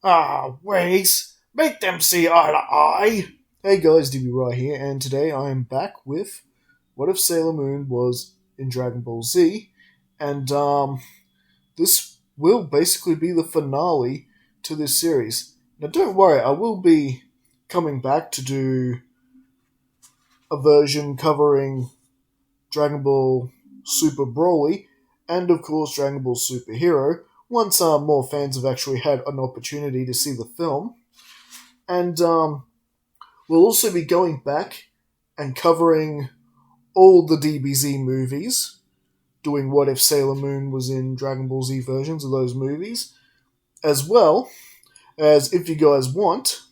Ah, Wags, make them see eye to eye. Hey guys, DB right here, and today I am back with What If Sailor Moon Was in Dragon Ball Z, and this will basically be the finale to this series. Now, don't worry, I will be coming back to do a version covering Dragon Ball Super Broly, and of course Dragon Ball Super Hero, once more fans have actually had an opportunity to see the film. And we'll also be going back and covering all the DBZ movies, doing What If Sailor Moon was in Dragon Ball Z versions of those movies, as well as if you guys want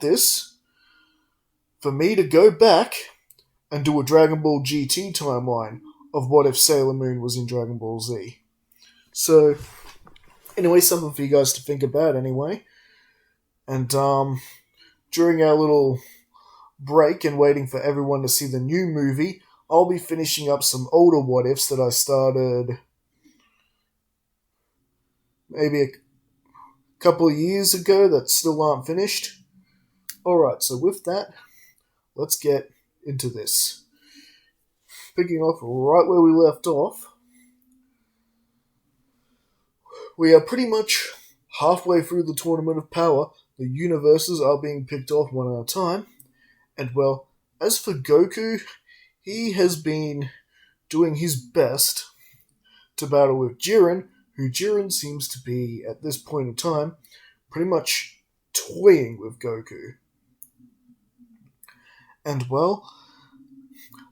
this, for me to go back and do a Dragon Ball GT timeline of What If Sailor Moon was in Dragon Ball Z. So, anyway, something for you guys to think about anyway. And during our little break and waiting for everyone to see the new movie, I'll be finishing up some older What Ifs that I started maybe a couple of years ago that still aren't finished. Alright, so with that, let's get into this. Picking off right where we left off, we are pretty much halfway through the Tournament of Power. The universes are being picked off one at a time. And well, as for Goku, he has been doing his best to battle with Jiren, who Jiren seems to be, at this point in time, pretty much toying with Goku. And well,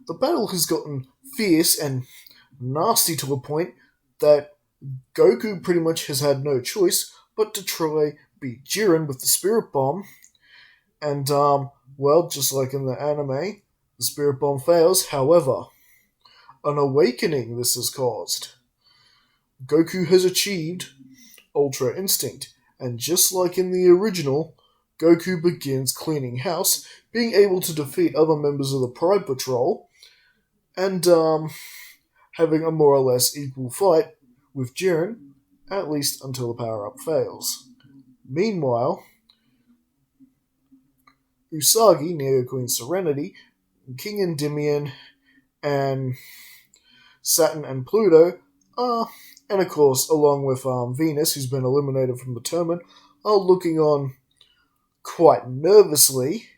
the battle has gotten fierce and nasty to a point that Goku pretty much has had no choice but to try beat Jiren with the Spirit Bomb. And, well, just like in the anime, the Spirit Bomb fails. However, an awakening this has caused. Goku has achieved Ultra Instinct, and just like in the original, Goku begins cleaning house, being able to defeat other members of the Pride Patrol, and having a more or less equal fight with Jiren, at least until the power-up fails. Meanwhile, Usagi, Neo Queen Serenity, King Endymion, and Saturn and Pluto and of course, along with Venus, who's been eliminated from the tournament, are looking on quite nervously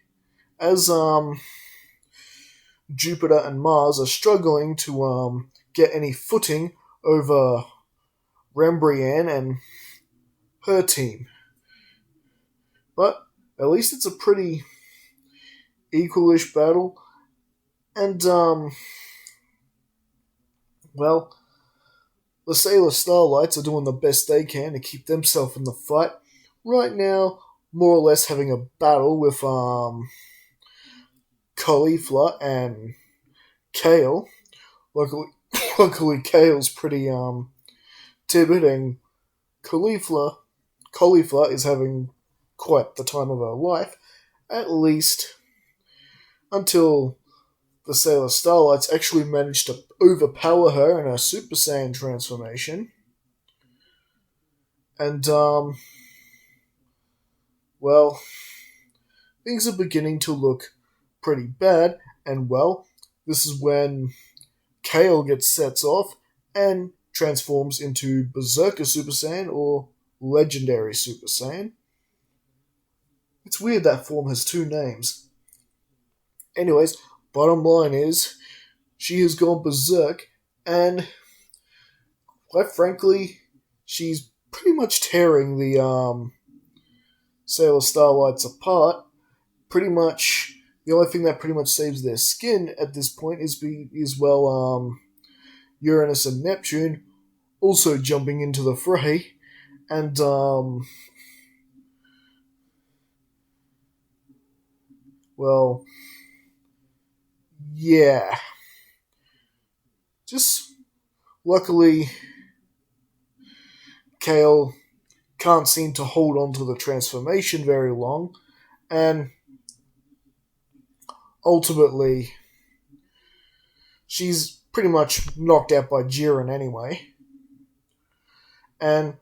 as Jupiter and Mars are struggling to get any footing over Rembrianne and her team. But at least it's a pretty equalish battle. And, well, the Sailor Starlights are doing the best they can to keep themselves in the fight. Right now, more or less having a battle with Caulifla and Kale. Luckily Kale's pretty timid, and Caulifla is having quite the time of her life, at least until the Sailor Starlights actually managed to overpower her in her Super Saiyan transformation. And, well, things are beginning to look pretty bad, and well, this is when Kale gets sets off and transforms into Berserker Super Saiyan or Legendary Super Saiyan. It's weird that form has two names. Anyways, bottom line is, she has gone berserk, and quite frankly, she's pretty much tearing the Sailor Starlights apart. Pretty much, the only thing that pretty much saves their skin at this point is Uranus and Neptune also jumping into the fray, and well, yeah. Just luckily, Kale can't seem to hold on to the transformation very long, and ultimately, she's pretty much knocked out by Jiren anyway. And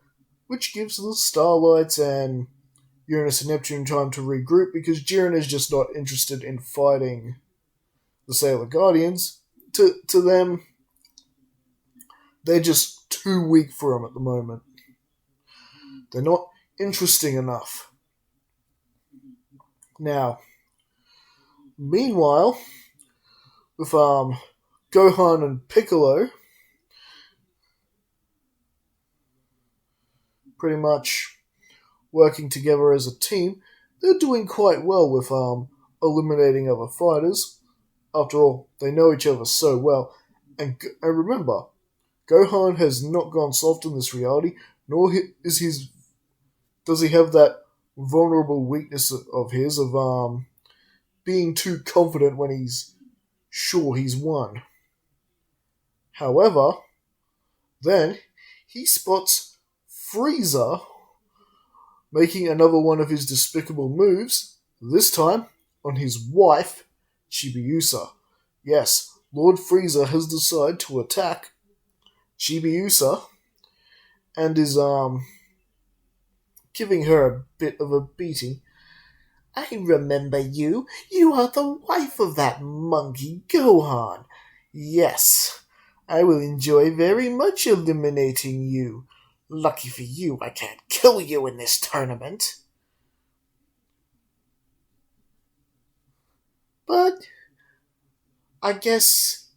which gives the Starlights and Uranus and Neptune time to regroup because Jiren is just not interested in fighting the Sailor Guardians. To them, they're just too weak for him at the moment. They're not interesting enough. Now, meanwhile, with Gohan and Piccolo pretty much working together as a team, they're doing quite well with eliminating other fighters. After all, they know each other so well. And remember, Gohan has not gone soft in this reality, nor does he have that vulnerable weakness of his of being too confident when he's sure he's won. However, then he spots Frieza making another one of his despicable moves, this time on his wife, Chibiusa. Yes, Lord Frieza has decided to attack Chibiusa and is giving her a bit of a beating. I remember you. You are the wife of that monkey Gohan. Yes, I will enjoy very much eliminating you. Lucky for you, I can't kill you in this tournament. But I guess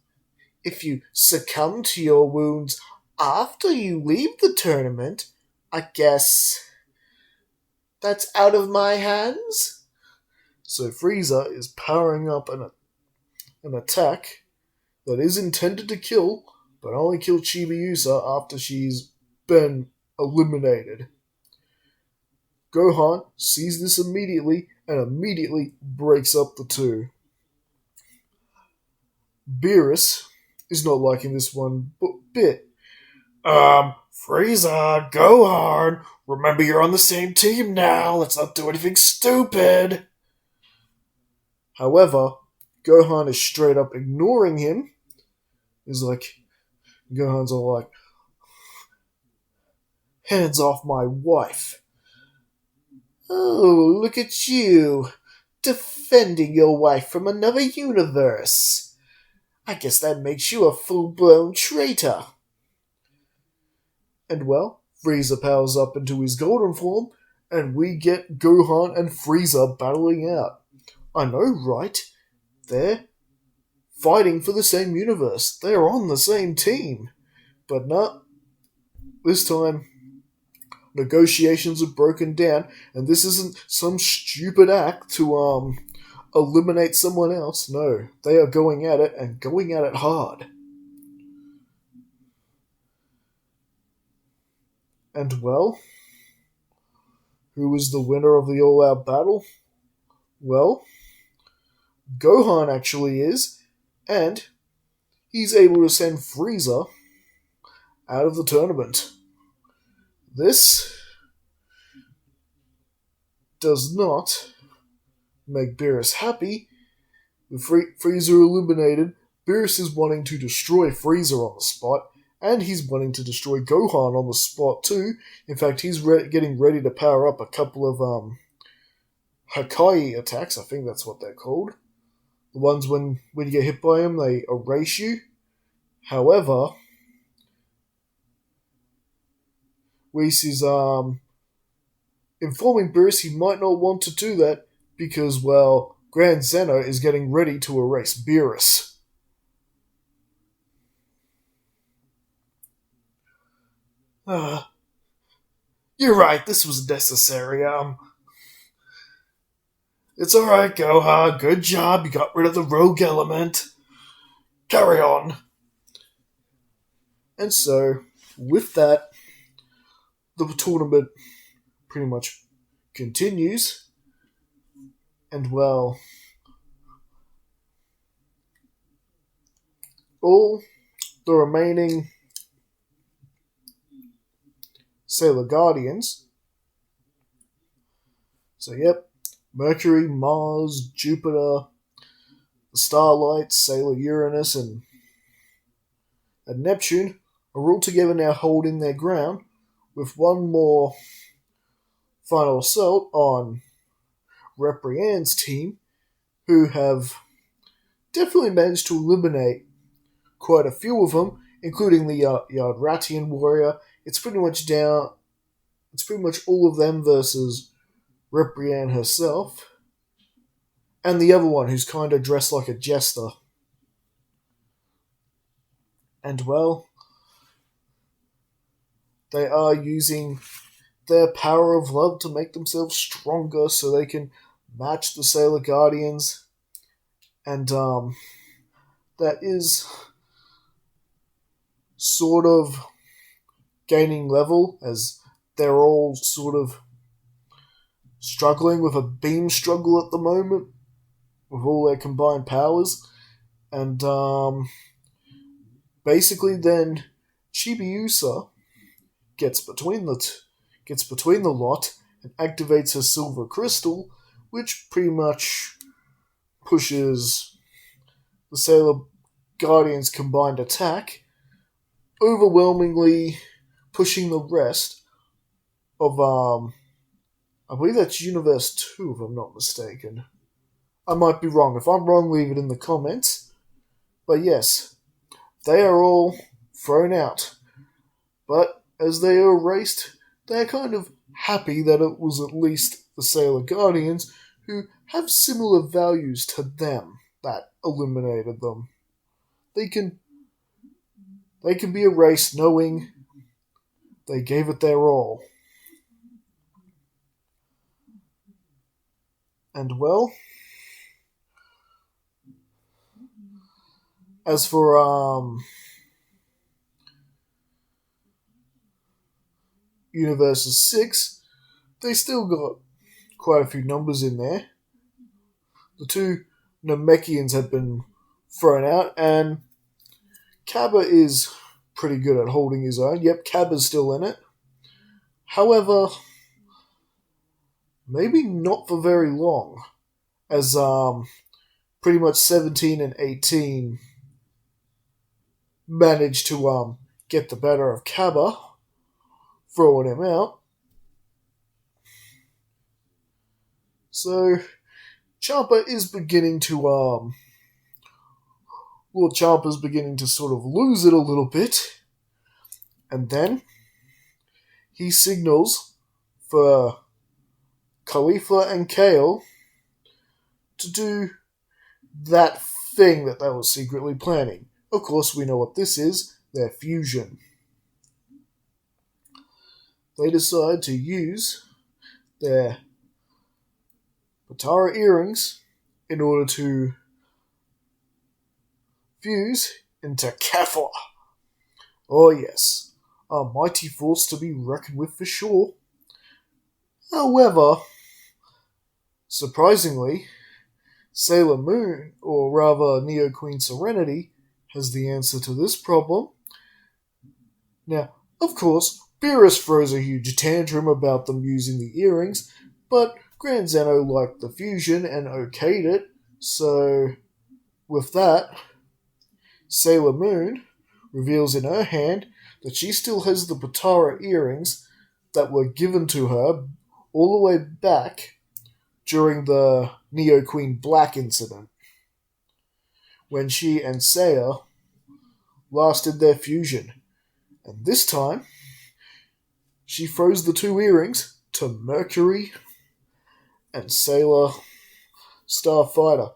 if you succumb to your wounds after you leave the tournament, I guess that's out of my hands. So Frieza is powering up an attack that is intended to kill, but only kill Chibiusa after she's been eliminated. Gohan sees this immediately and immediately breaks up the two. Beerus is not liking this one bit. Frieza, Gohan, remember you're on the same team now. Let's not do anything stupid. However, Gohan is straight up ignoring him. Gohan's all like, hands off my wife. Oh, look at you, defending your wife from another universe. I guess that makes you a full-blown traitor. And well, Frieza powers up into his golden form, and we get Gohan and Frieza battling out. I know, right? They're fighting for the same universe. They're on the same team. But no, this time negotiations have broken down, and this isn't some stupid act to eliminate someone else. No, they are going at it, and going at it hard. And well, who is the winner of the all-out battle? Well, Gohan actually is, and he's able to send Frieza out of the tournament. This does not make Beerus happy. With Frieza eliminated, Beerus is wanting to destroy Frieza on the spot, and he's wanting to destroy Gohan on the spot too. In fact, he's getting ready to power up a couple of Hakai attacks. I think that's what they're called. The ones when you get hit by them, they erase you. However, Whis is informing Beerus he might not want to do that because, well, Grand Zeno is getting ready to erase Beerus. You're right, this was necessary. It's alright, Gohan. Good job, you got rid of the rogue element. Carry on. And so, with that, the tournament pretty much continues. And well, all the remaining Sailor Guardians. So yep, Mercury, Mars, Jupiter, the Starlights, Sailor Uranus, and Neptune are all together now holding their ground, with one more final assault on Repriand's team, who have definitely managed to eliminate quite a few of them, including the Yardratian warrior. It's pretty much down. It's pretty much all of them versus Repriand herself, and the other one who's kind of dressed like a jester. And well, they are using their power of love to make themselves stronger so they can match the Sailor Guardians. And that is sort of gaining level as they're all sort of struggling with a beam struggle at the moment with all their combined powers. And basically then Chibiusa gets between the lot and activates her silver crystal, which pretty much pushes the Sailor Guardians' combined attack, overwhelmingly pushing the rest of I believe that's Universe 2 if I'm not mistaken. I might be wrong. If I'm wrong, leave it in the comments. But yes, they are all thrown out. But as they are erased, they're kind of happy that it was at least the Sailor Guardians who have similar values to them that eliminated them. They can be erased knowing they gave it their all. And well, as for Universes 6, they still got quite a few numbers in there. The two Namekians have been thrown out, and Kaba is pretty good at holding his own. Yep, Kaba's still in it. However, maybe not for very long, as pretty much 17 and 18 managed to get the better of Kaba, throwing him out. So Champa is beginning to Lord Champa's beginning to sort of lose it a little bit, and then he signals for Khalifa and Kale to do that thing that they were secretly planning. Of course, we know what this is, their fusion. They decide to use their Patara earrings in order to fuse into Kefla. Oh yes, a mighty force to be reckoned with for sure. However, surprisingly, Sailor Moon, or rather Neo Queen Serenity, has the answer to this problem. Now, of course, Beerus throws a huge tantrum about them using the earrings, but Grand Zeno liked the fusion and okayed it, so with that, Sailor Moon reveals in her hand that she still has the Patara earrings that were given to her all the way back during the Neo Queen Black incident, when she and Seiya last did their fusion. And this time, she throws the two earrings to Mercury and Sailor Starfighter.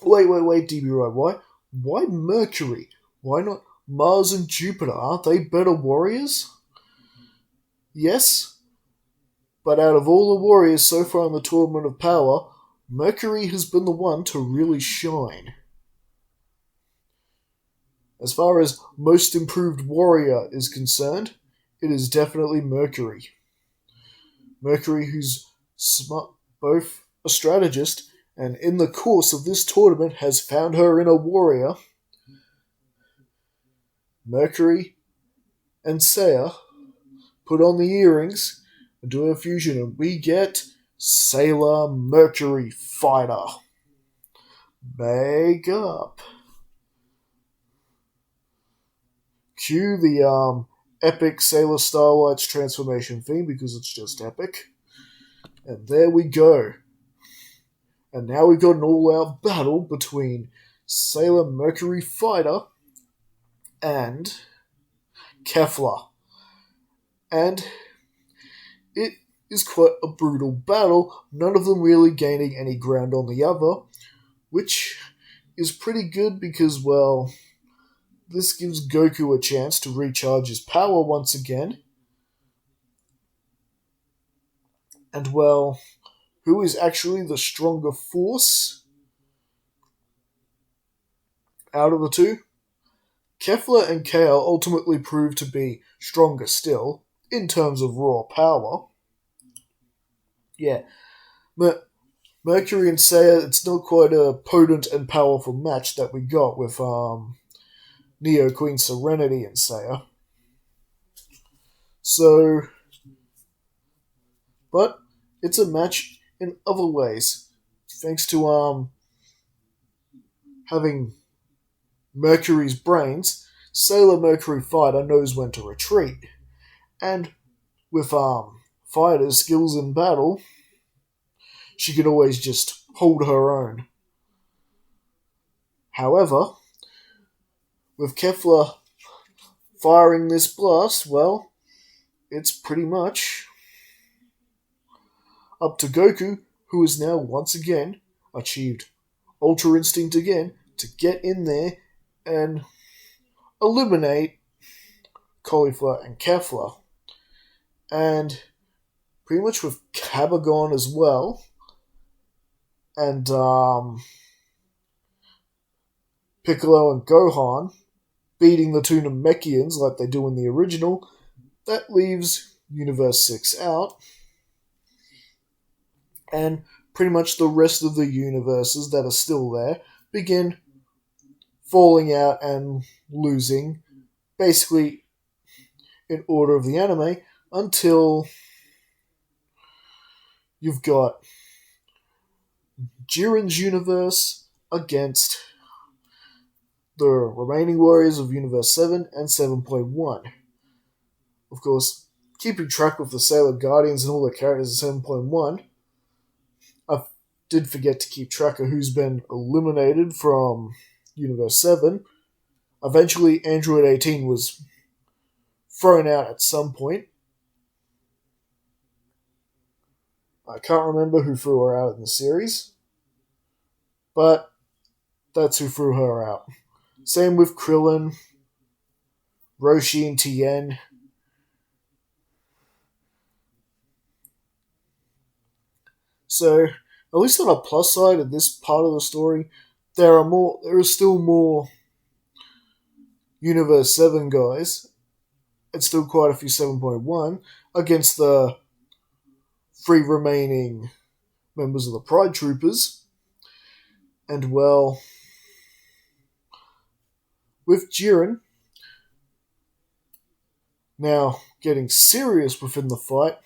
Wait, DB Roy, why Mercury? Why not Mars and Jupiter? Aren't they better warriors? Yes, but out of all the warriors so far in the Tournament of Power, Mercury has been the one to really shine. As far as most improved warrior is concerned, it is definitely Mercury. Mercury, who's smart, both a strategist, and in the course of this tournament has found her in a warrior. Mercury and Seiya put on the earrings and do a fusion, and we get Sailor Mercury Fighter. Make up. Cue the epic Sailor Starlight's transformation theme because it's just epic. And there we go. And now we've got an all-out battle between Sailor Mercury Fighter and Kefla. And it is quite a brutal battle, none of them really gaining any ground on the other, which is pretty good because, well, this gives Goku a chance to recharge his power once again. And, well, who is actually the stronger force out of the two? Kefla and Kale ultimately proved to be stronger still, in terms of raw power. Yeah, Mercury and Seiya, it's not quite a potent and powerful match that we got with Neo Queen Serenity and Seiya. So, but it's a match in other ways, thanks to having Mercury's brains. Sailor Mercury Fighter knows when to retreat, and with Fighter's skills in battle, she can always just hold her own. However, with Kefla firing this blast, well, it's pretty much up to Goku, who has now once again achieved Ultra Instinct again to get in there and eliminate Cauliflower and Kefla. And pretty much with Cabagon as well, and Piccolo and Gohan beating the two Namekians like they do in the original, that leaves Universe 6 out. And pretty much the rest of the universes that are still there begin falling out and losing, basically in order of the anime, until you've got Jiren's universe against the remaining warriors of Universe 7 and 7.1. Of course, keeping track of the Sailor Guardians and all the characters in 7.1, I did forget to keep track of who's been eliminated from Universe 7. Eventually, Android 18 was thrown out at some point. I can't remember who threw her out in the series, but that's who threw her out. Same with Krillin, Roshi, and Tien. So, at least on a plus side of this part of the story, there are still more Universe 7 guys, and still quite a few 7.1, against the 3 remaining members of the Pride Troopers. And, well, with Jiren now getting serious within the fight,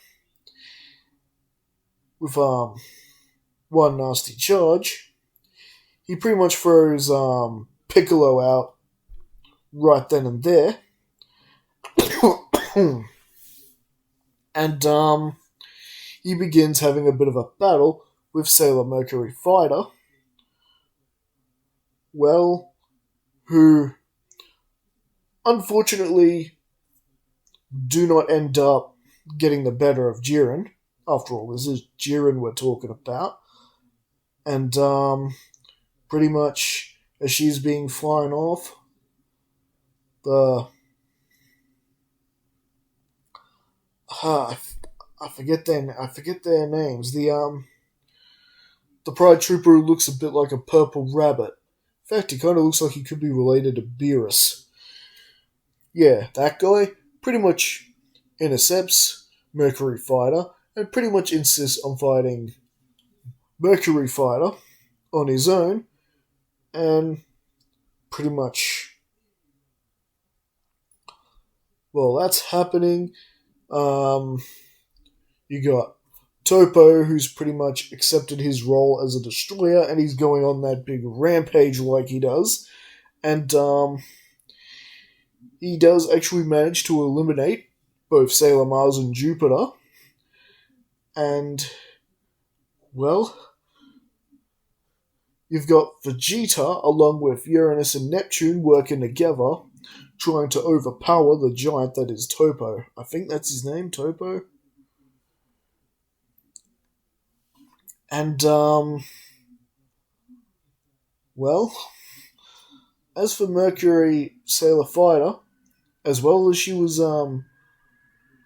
with one nasty charge, he pretty much throws Piccolo out right then and there. And he begins having a bit of a battle with Sailor Mercury Fighter, well, who unfortunately do not end up getting the better of Jiren. After all, this is Jiren we're talking about. And pretty much as she's being flying off, I forget their names. The Pride Trooper who looks a bit like a purple rabbit. In fact, he kind of looks like he could be related to Beerus. Yeah, that guy pretty much intercepts Mercury Fighter and pretty much insists on fighting Mercury Fighter on his own, and pretty much, well, that's happening. You got Topo, who's pretty much accepted his role as a destroyer, and he's going on that big rampage like he does. And he does actually manage to eliminate both Sailor Mars and Jupiter. And, well, you've got Vegeta along with Uranus and Neptune working together, trying to overpower the giant that is Topo. I think that's his name, Topo. And, well, as for Mercury Sailor Fighter, as well as she was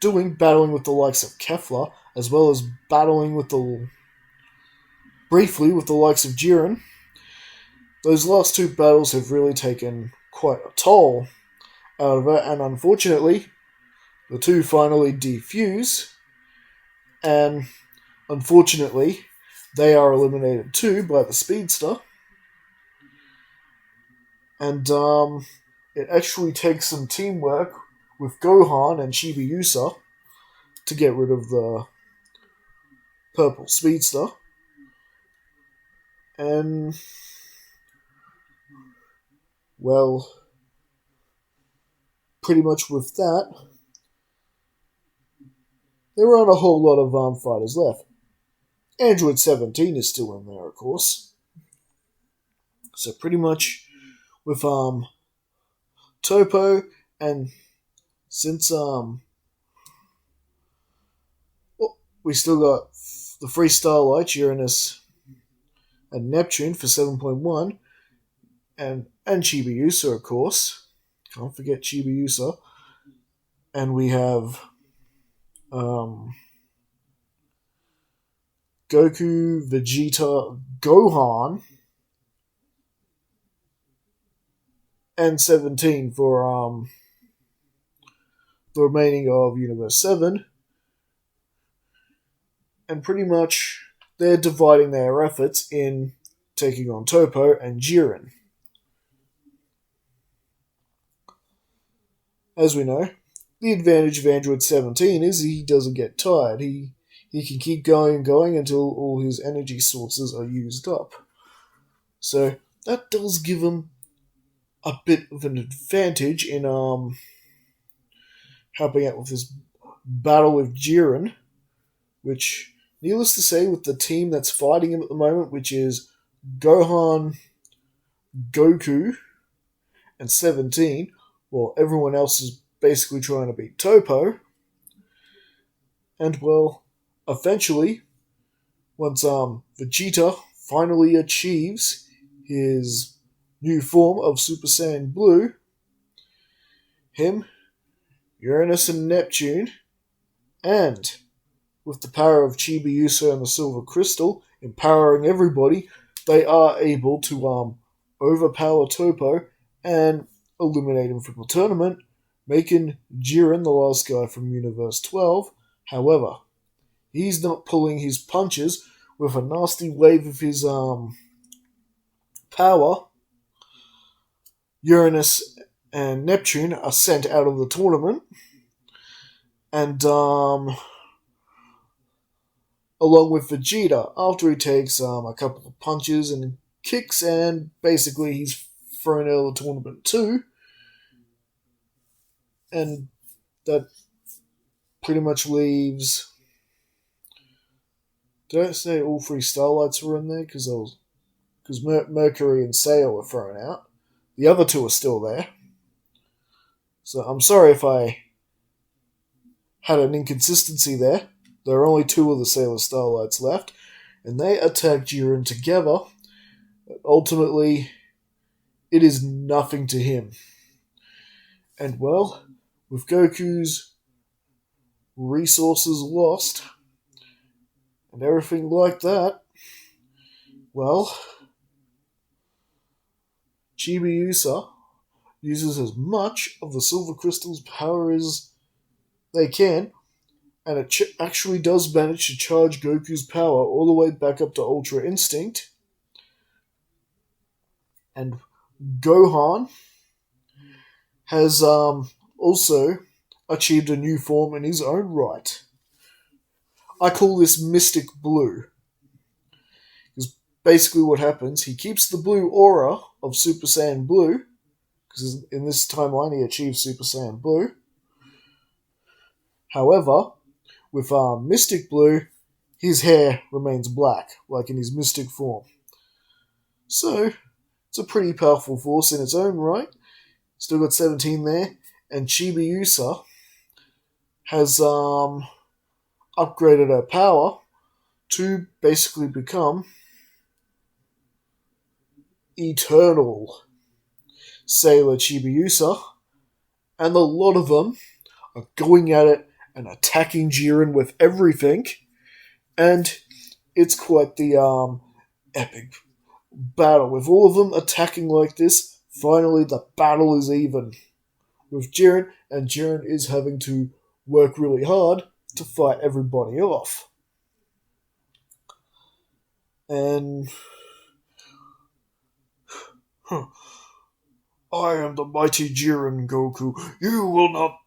battling with the likes of Kefla, as well as battling with briefly with the likes of Jiren, those last two battles have really taken quite a toll out of her, and unfortunately, the two finally defuse, and unfortunately, they are eliminated too by the Speedster. And it actually takes some teamwork with Gohan and Chibiusa to get rid of the purple Speedster. And, well, pretty much with that, there aren't a whole lot of fighters left. Android 17 is still in there, of course. So pretty much with Topo, and since we still got the three starlights, Uranus and Neptune for 7.1, and Chibiusa, of course. Can't forget Chibiusa. And we have Goku, Vegeta, Gohan, and 17 for the remaining of Universe 7. And pretty much they're dividing their efforts in taking on Topo and Jiren. As we know, the advantage of Android 17 is he doesn't get tired. He can keep going and going until all his energy sources are used up. So that does give him a bit of an advantage in helping out with this battle with Jiren, which, needless to say, with the team that's fighting him at the moment, which is Gohan, Goku, and 17, while everyone else is basically trying to beat Topo. And, well, eventually, once Vegeta finally achieves his new form of Super Saiyan Blue, him, Uranus and Neptune, and with the power of Chibiusa and the Silver Crystal empowering everybody, they are able to overpower Topo and eliminate him from the tournament, making Jiren the last guy from Universe 12. However, he's not pulling his punches with a nasty wave of his power. Uranus and Neptune are sent out of the tournament, and along with Vegeta, after he takes a couple of punches and kicks, and basically he's thrown out of the tournament too. And that pretty much leaves... Did I say all three Starlights were in there? Because Mercury and Sail were thrown out. The other two are still there. So I'm sorry if I had an inconsistency there. There are only two of the Sailor Starlights left, and they attack Jiren together. Ultimately, it is nothing to him. And, well, with Goku's resources lost and everything like that, well, Chibiusa uses as much of the Silver Crystal's power as they can, and it actually does manage to charge Goku's power all the way back up to Ultra Instinct. And Gohan has also achieved a new form in his own right. I call this Mystic Blue. Because basically what happens, he keeps the blue aura of Super Saiyan Blue, because in this timeline he achieved Super Saiyan Blue. However, with Mystic Blue, his hair remains black, like in his mystic form. So, it's a pretty powerful force in its own right. Still got 17 there, and Chibiusa has upgraded her power to basically become Eternal Sailor Chibiusa, and a lot of them are going at it and attacking Jiren with everything, and it's quite the epic battle. With all of them attacking like this, finally the battle is even with Jiren, and Jiren is having to work really hard to fight everybody off. And I am the mighty Jiren, Goku. You will not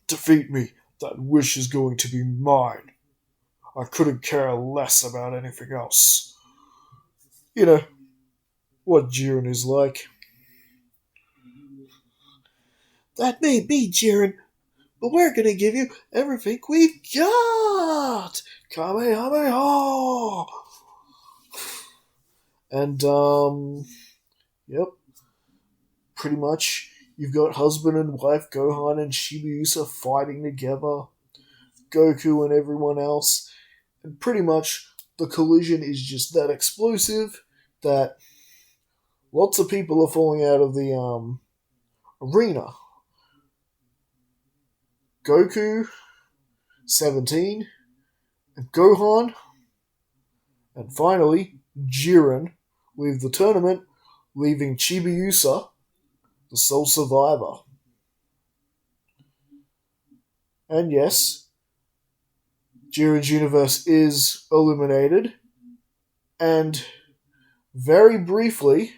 defeat me. That wish is going to be mine. I couldn't care less about anything else. You know what Jiren is like. That may be, Jiren, but we're gonna give you everything we've got! Kamehameha! And, yep. Pretty much, you've got husband and wife Gohan and Chibiusa fighting together, Goku and everyone else, and pretty much the collision is just that explosive that lots of people are falling out of the arena. Goku, 17, and Gohan, and finally Jiren leave the tournament, leaving Chibiusa the sole survivor. And yes, Jiren's universe is eliminated, and very briefly,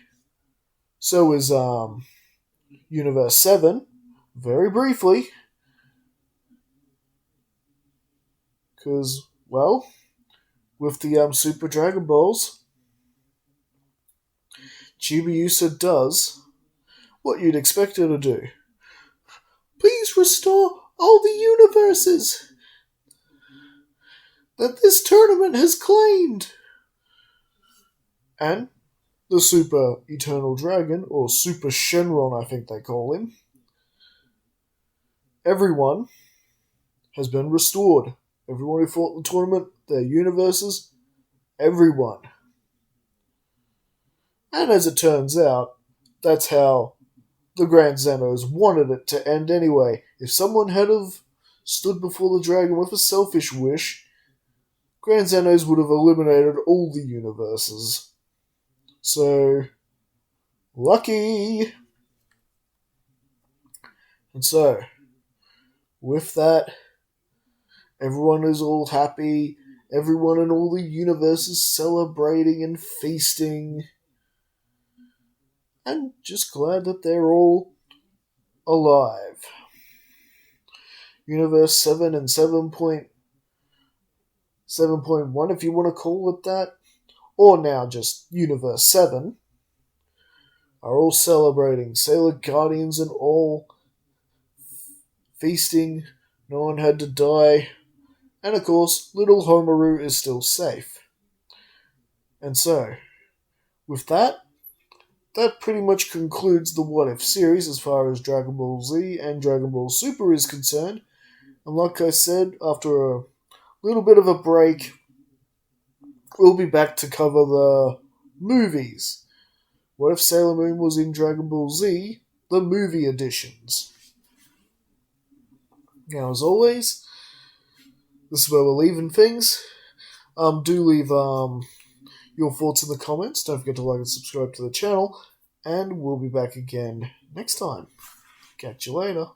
so is Universe 7, very briefly, because, well, with the Super Dragon Balls, Chibiusa does what you'd expect her to do. Please restore all the universes that this tournament has claimed. And the Super Eternal Dragon, or Super Shenron I think they call him, everyone has been restored. Everyone who fought in the tournament, their universes, everyone. And as it turns out, that's how the Grand Zenos wanted it to end anyway. If someone had have stood before the dragon with a selfish wish, Grand Zenos would have eliminated all the universes. So, lucky! And so, with that, everyone is all happy, everyone in all the universes celebrating and feasting, and just glad that they're all alive. Universe 7 and 7.1, if you want to call it that, or now just Universe 7, are all celebrating. Sailor Guardians and all feasting. No one had to die. And of course, little Homaru is still safe. And so, with that pretty much concludes the What If series as far as Dragon Ball Z and Dragon Ball Super is concerned. And like I said, after a little bit of a break, we'll be back to cover the movies. What if Sailor Moon was in Dragon Ball Z, the movie editions? Now, as always, this is where we're leaving things. Do leave your thoughts in the comments. Don't forget to like and subscribe to the channel. And we'll be back again next time. Catch you later.